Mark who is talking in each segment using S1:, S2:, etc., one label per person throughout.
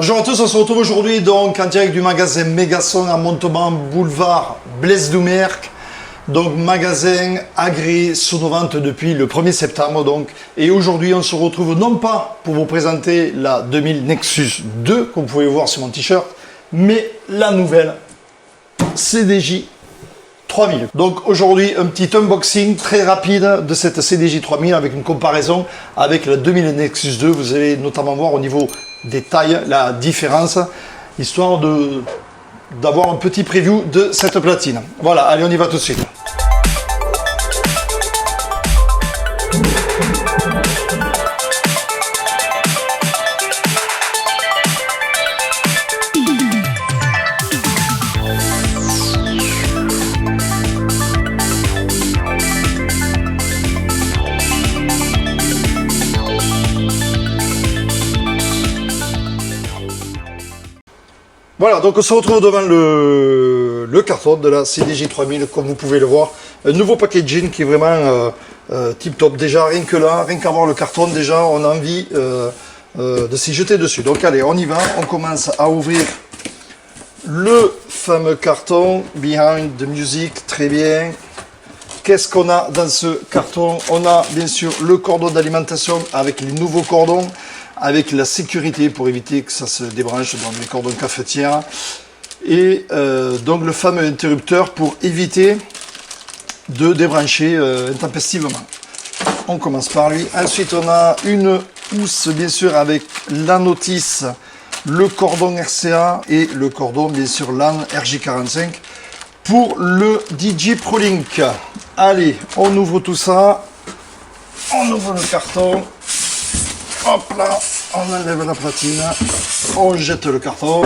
S1: Bonjour à tous, on se retrouve aujourd'hui donc en direct du magasin Megason à Montauban, boulevard Blaise Doumergue. Donc magasin agréé sous nos ventes depuis le 1er septembre donc. Et aujourd'hui on se retrouve non pas pour vous présenter la 2000 Nexus 2, comme vous pouvez voir sur mon t-shirt, mais la nouvelle CDJ 3000. Donc aujourd'hui un petit unboxing très rapide de cette CDJ 3000 avec une comparaison avec la 2000 Nexus 2. Vous allez notamment voir au niveau des tailles la différence, histoire d'avoir un petit preview de cette platine. Voilà, allez on y va tout de suite. Voilà, donc on se retrouve devant le carton de la CDJ 3000, comme vous pouvez le voir. Un nouveau packaging qui est vraiment tip top. Déjà, rien que là, rien qu'à voir le carton, déjà, on a envie de s'y jeter dessus. Donc allez, on y va. On commence à ouvrir le fameux carton Behind the Music. Très bien. Qu'est-ce qu'on a dans ce carton? On a bien sûr le cordon d'alimentation avec les nouveaux cordons, avec la sécurité pour éviter que ça se débranche dans les cordons cafetières, et donc le fameux interrupteur pour éviter de débrancher intempestivement. On commence par lui. Ensuite on a une housse bien sûr avec la notice, le cordon RCA et le cordon bien sûr LAN RJ45 pour le DJ ProLink. Allez, on ouvre tout ça, on ouvre le carton. Hop là, on enlève la platine, on jette le carton.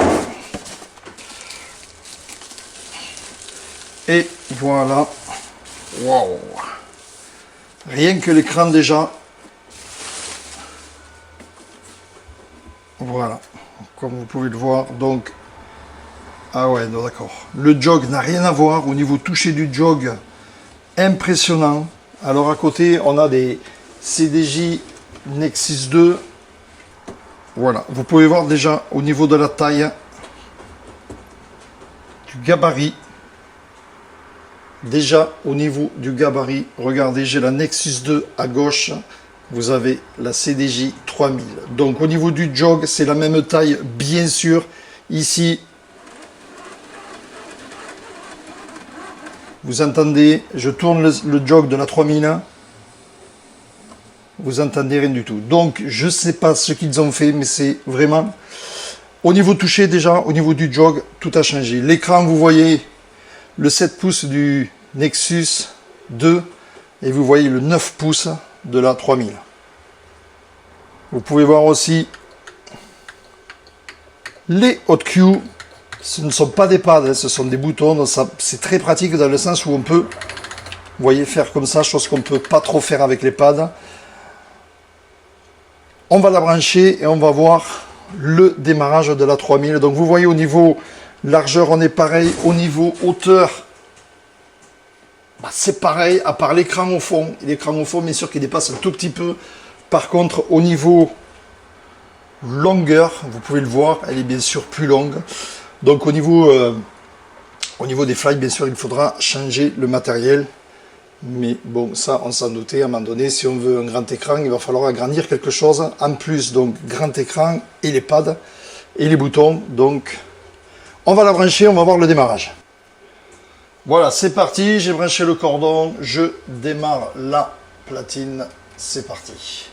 S1: Et voilà. Waouh! Rien que l'écran déjà. Voilà, comme vous pouvez le voir. Donc, ah ouais, non, d'accord. Le jog n'a rien à voir au niveau toucher du jog. Impressionnant. Alors à côté, on a des CDJ Nexus 2, voilà, vous pouvez voir déjà au niveau de la taille, du gabarit, déjà au niveau du gabarit, regardez, j'ai la Nexus 2 à gauche, vous avez la CDJ 3000, donc au niveau du jog, c'est la même taille, bien sûr, ici, vous entendez, je tourne le jog de la 3000, vous entendez rien du tout. Donc, je ne sais pas ce qu'ils ont fait, mais c'est vraiment... Au niveau touché, déjà, au niveau du jog, tout a changé. L'écran, vous voyez le 7 pouces du Nexus 2 et vous voyez le 9 pouces de la 3000. Vous pouvez voir aussi les hot keys. Ce ne sont pas des pads, hein, ce sont des boutons. Donc c'est très pratique dans le sens où on peut, vous voyez, faire comme ça, chose qu'on ne peut pas trop faire avec les pads. On va la brancher et on va voir le démarrage de la 3000. Donc vous voyez au niveau largeur, on est pareil. Au niveau hauteur, c'est pareil, à part l'écran au fond. L'écran au fond, bien sûr, qui dépasse un tout petit peu. Par contre, au niveau longueur, vous pouvez le voir, elle est bien sûr plus longue. Donc au niveau des fly, bien sûr, il faudra changer le matériel. Mais bon, ça, on s'en doutait, à un moment donné, si on veut un grand écran, il va falloir agrandir quelque chose. En plus, donc, grand écran et les pads et les boutons. Donc, on va la brancher, on va voir le démarrage. Voilà, c'est parti, j'ai branché le cordon, je démarre la platine, c'est parti.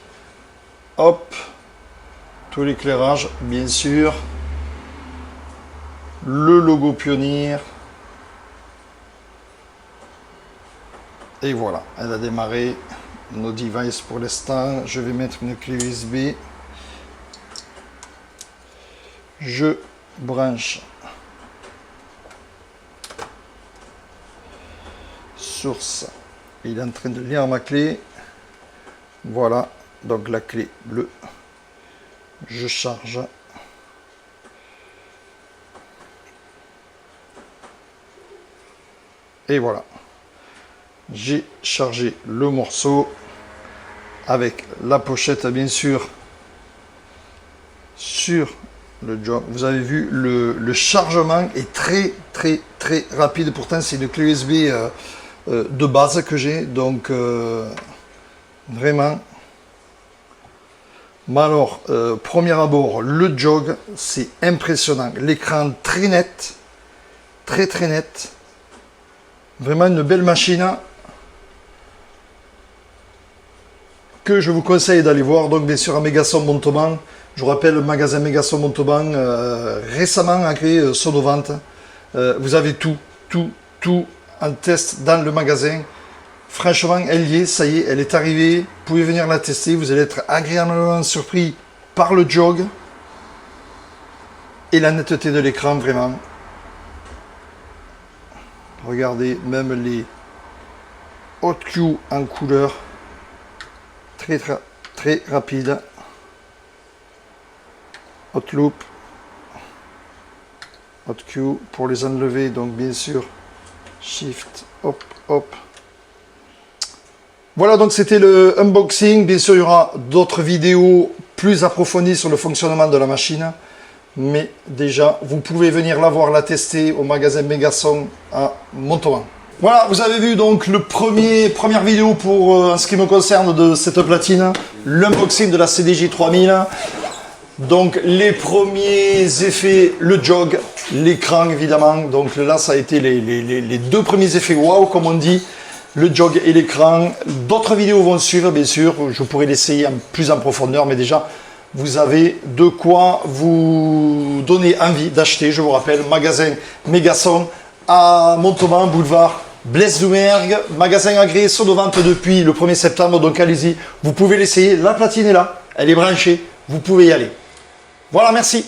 S1: Hop, tout l'éclairage, bien sûr. Le logo Pioneer. Et voilà, elle a démarré. Nos devices pour l'instant. Je vais mettre une clé USB. Je branche. Source. Il est en train de lire ma clé. Voilà, donc la clé bleue. Je charge. Et voilà. J'ai chargé le morceau avec la pochette bien sûr sur le jog. Vous avez vu, le chargement est très rapide. Pourtant, c'est une clé USB de base que j'ai. Donc, vraiment. Mais alors, premier abord, le jog, c'est impressionnant. L'écran très net. Très net. Vraiment une belle machine que je vous conseille d'aller voir. Donc, bien sûr, à Megason Montauban. Je vous rappelle, le magasin Megason Montauban, récemment agréé Sonovante. Vous avez tout en test dans le magasin. Franchement, elle y est, ça y est, elle est arrivée. Vous pouvez venir la tester. Vous allez être agréablement surpris par le jog et la netteté de l'écran, vraiment. Regardez, même les hot Q en couleur. Très rapide. Hot loop. Hot Q pour les enlever, donc bien sûr. Shift, hop. Voilà, donc c'était le unboxing. Bien sûr, il y aura d'autres vidéos plus approfondies sur le fonctionnement de la machine. Mais déjà, vous pouvez venir la voir, la tester au magasin Megason à Montauban. Voilà, vous avez vu donc première vidéo pour en ce qui me concerne de cette platine, l'unboxing de la CDJ 3000. Donc les premiers effets, le jog, l'écran évidemment. Donc là, ça a été les deux premiers effets waouh, comme on dit. Le jog et l'écran. D'autres vidéos vont suivre, bien sûr. Je pourrais l'essayer plus en profondeur, mais déjà, vous avez de quoi vous donner envie d'acheter. Je vous rappelle, magasin Megason à Montauban, boulevard Blaise Doumergue. Magasin agréé sur nos ventes depuis le 1er septembre. Donc allez-y, vous pouvez l'essayer. La platine est là, elle est branchée. Vous pouvez y aller. Voilà, merci.